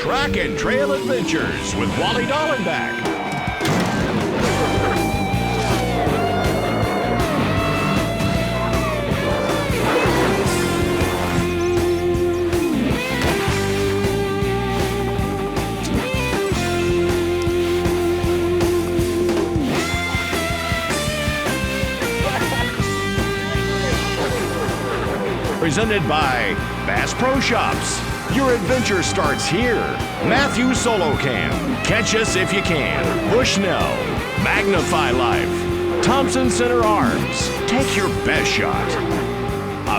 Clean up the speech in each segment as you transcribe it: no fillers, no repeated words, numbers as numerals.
Track and Trail Adventures with Wally Dallenbach. Presented by Bass Pro Shops. Your adventure starts here. Matthew Solo Cam. Catch us if you can. Bushnell. Magnify Life. Thompson Center Arms. Take your best shot.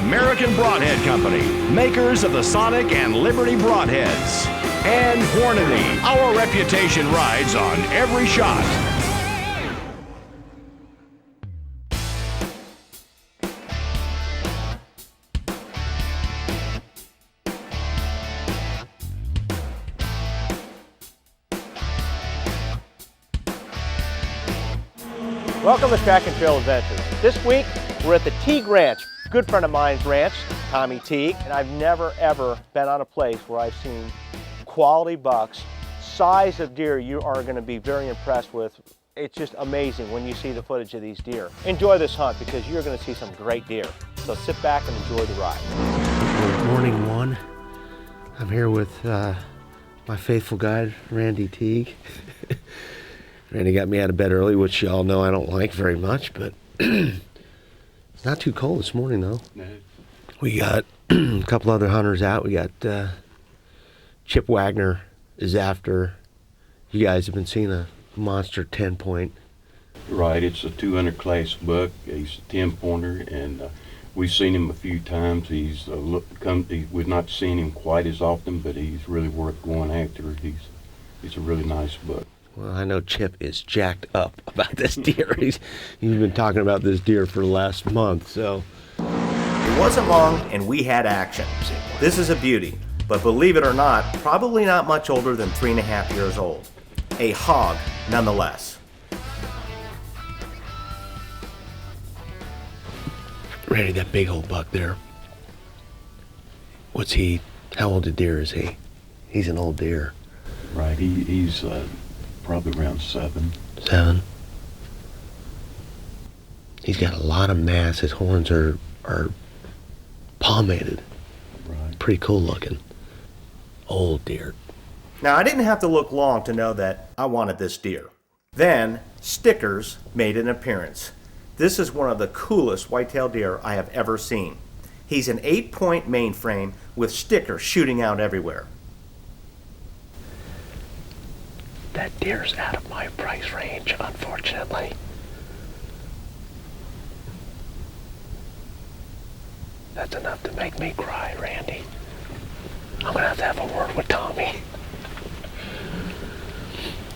American Broadhead Company. Makers of the Sonic and Liberty Broadheads. And Hornady. Our reputation rides on every shot. Welcome to Track and Trail Adventures. This week, we're at the Teague Ranch. Good friend of mine's ranch, Tommy Teague. And I've never, ever been on a place where I've seen quality bucks, size of deer you are going to be very impressed with. It's just amazing when you see the footage of these deer. Enjoy this hunt because you're going to see some great deer. So sit back and enjoy the ride. Good morning, one. I'm here with my faithful guide, Randy Teague. Randy got me out of bed early, which y'all know I don't like very much, but it's not too cold this morning, though. No. We got a couple other hunters out. We got Chip Wagner is after. You guys have been seeing a monster 10-point. Right, it's a 200 class buck. He's a 10-pointer, and we've seen him a few times. We've not seen him quite as often, but he's really worth going after. He's a really nice buck. Well, I know Chip is jacked up about this deer. He's been talking about this deer for the last month, so. It wasn't long and we had action. This is a beauty, but believe it or not, probably not much older than 3.5 years old. A hog, nonetheless. Randy, that big old buck there. What's he, how old a deer is he? He's an old deer. Right, he's probably around 7. 7. He's got a lot of mass. His horns are palmated. Right. Pretty cool looking. Old deer. Now, I didn't have to look long to know that I wanted this deer. Then, stickers made an appearance. This is one of the coolest whitetail deer I have ever seen. He's an 8-point mainframe with stickers shooting out everywhere. That deer's out of my price range, unfortunately. That's enough to make me cry, Randy. I'm gonna have a word with Tommy.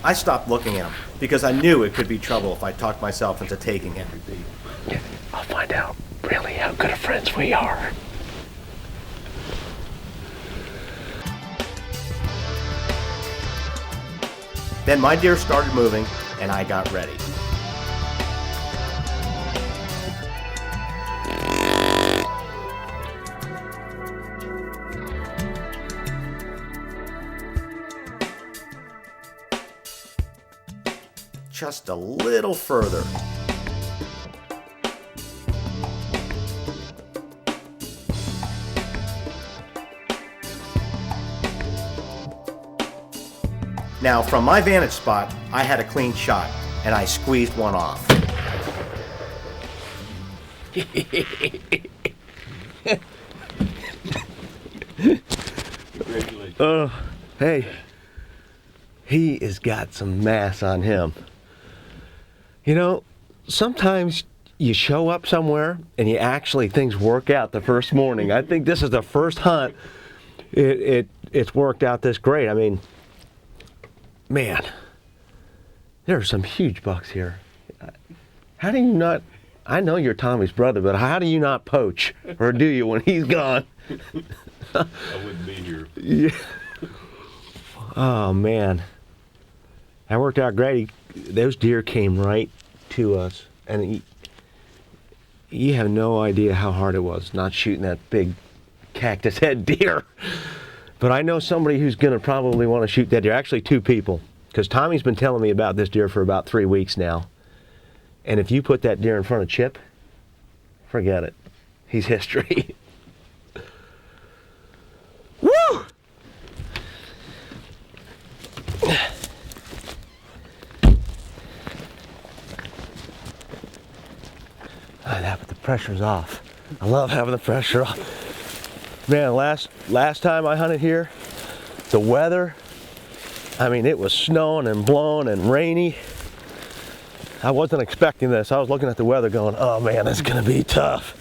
I stopped looking at him because I knew it could be trouble if I talked myself into taking him. I'll find out really how good of friends we are. Then my deer started moving, and I got ready. Just a little further. Now, from my vantage spot, I had a clean shot, and I squeezed one off. Oh, hey, he has got some mass on him. You know, sometimes you show up somewhere and you actually, things work out the first morning. I think this is the first hunt it's worked out this great. I mean, man, there are some huge bucks here. How do you not, I know you're Tommy's brother, but how do you not poach? Or do you when he's gone? I wouldn't be here. Yeah. Oh, man. That worked out great. Those deer came right to us. And you have no idea how hard it was not shooting that big cactus head deer. But I know somebody who's going to probably want to shoot that deer. Actually, two people. Because Tommy's been telling me about this deer for about 3 weeks now. And if you put that deer in front of Chip, forget it. He's history. Woo! The pressure's off. I love having the pressure off. Man, last time I hunted here, the weather, I mean, it was snowing and blowing and rainy. I wasn't expecting this. I was looking at the weather going, oh man, this is gonna be tough.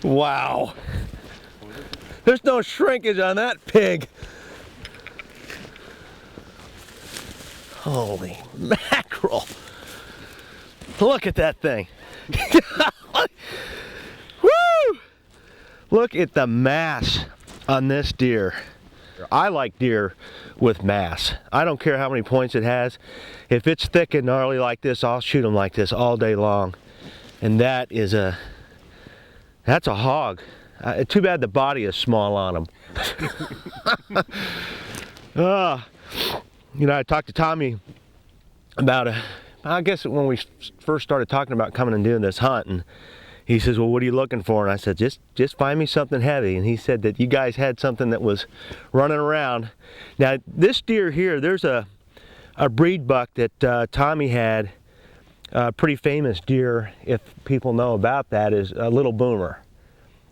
Wow. There's no shrinkage on that pig. Holy mackerel. Look at that thing. Woo! Look at the mass on this deer. I like deer with mass. I don't care how many points it has. If it's thick and gnarly like this, I'll shoot them like this all day long. And that's a hog. Too bad the body is small on him. You know, I talked to Tommy about I guess when we first started talking about coming and doing this hunt, and he says, well, what are you looking for? And I said, just find me something heavy. And he said that you guys had something that was running around. Now, this deer here, there's a breed buck that Tommy had, a pretty famous deer, if people know about that, is a little boomer.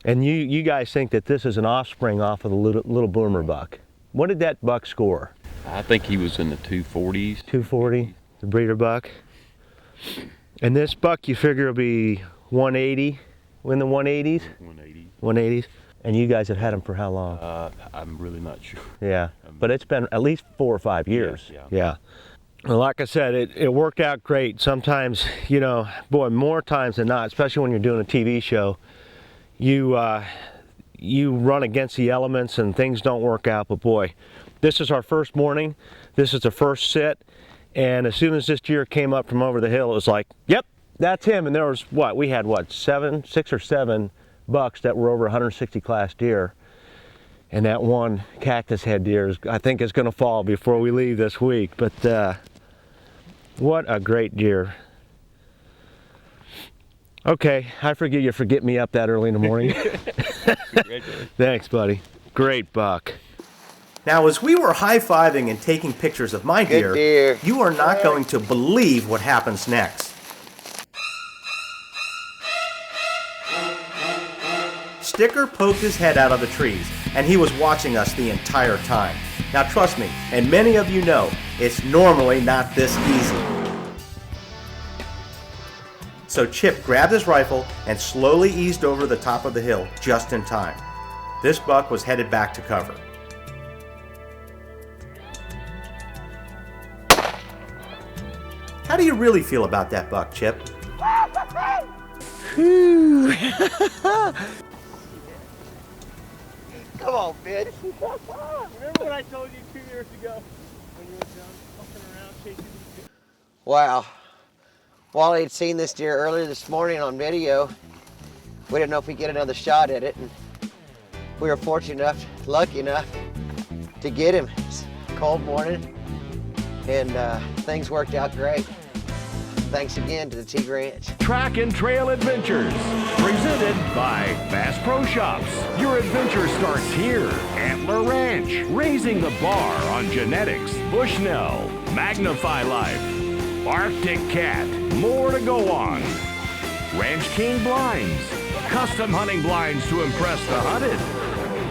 And you guys think that this is an offspring off of the little boomer buck. What did that buck score? I think he was in the 240s. 240, the breeder buck. And this buck you figure will be 180, in the 180s? 180s. And you guys have had him for how long? I'm really not sure. Yeah, but it's been at least 4 or 5 years. Yes, yeah. Well, like I said, it worked out great. Sometimes, you know, boy, more times than not, especially when you're doing a TV show, you run against the elements and things don't work out. But boy, this is our first morning. This is the first sit. And as soon as this deer came up from over the hill, it was like, yep, that's him. And there was we had 6 or 7 bucks that were over 160 class deer. And that one cactus head deer, I think, is going to fall before we leave this week. But what a great deer. Okay, I forgive you for getting me up that early in the morning. Thanks, buddy. Great buck. Now, as we were high-fiving and taking pictures of my deer, you are not going to believe what happens next. Sticker poked his head out of the trees, and he was watching us the entire time. Now, trust me, and many of you know, it's normally not this easy. So Chip grabbed his rifle and slowly eased over the top of the hill just in time. This buck was headed back to cover. How do you really feel about that buck, Chip? Come on, bitch. Remember what I told you 2 years ago when you were done fucking around chasing these deer? Wow. Wally had seen this deer earlier this morning on video. We didn't know if we'd get another shot at it, and we were fortunate enough, lucky enough, to get him. It's a cold morning, and things worked out great. Thanks again to the Teague Ranch. Track and Trail Adventures, presented by Bass Pro Shops. Your adventure starts here. Antler Ranch, raising the bar on genetics. Bushnell, Magnify Life, Arctic Cat, more to go on. Ranch King Blinds, custom hunting blinds to impress the hunted.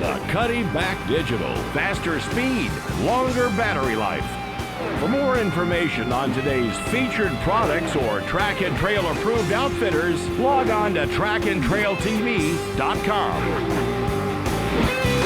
The Cuddy Back Digital, faster speed, longer battery life. For more information on today's featured products or Track and Trail approved outfitters, log on to trackandtrailtv.com.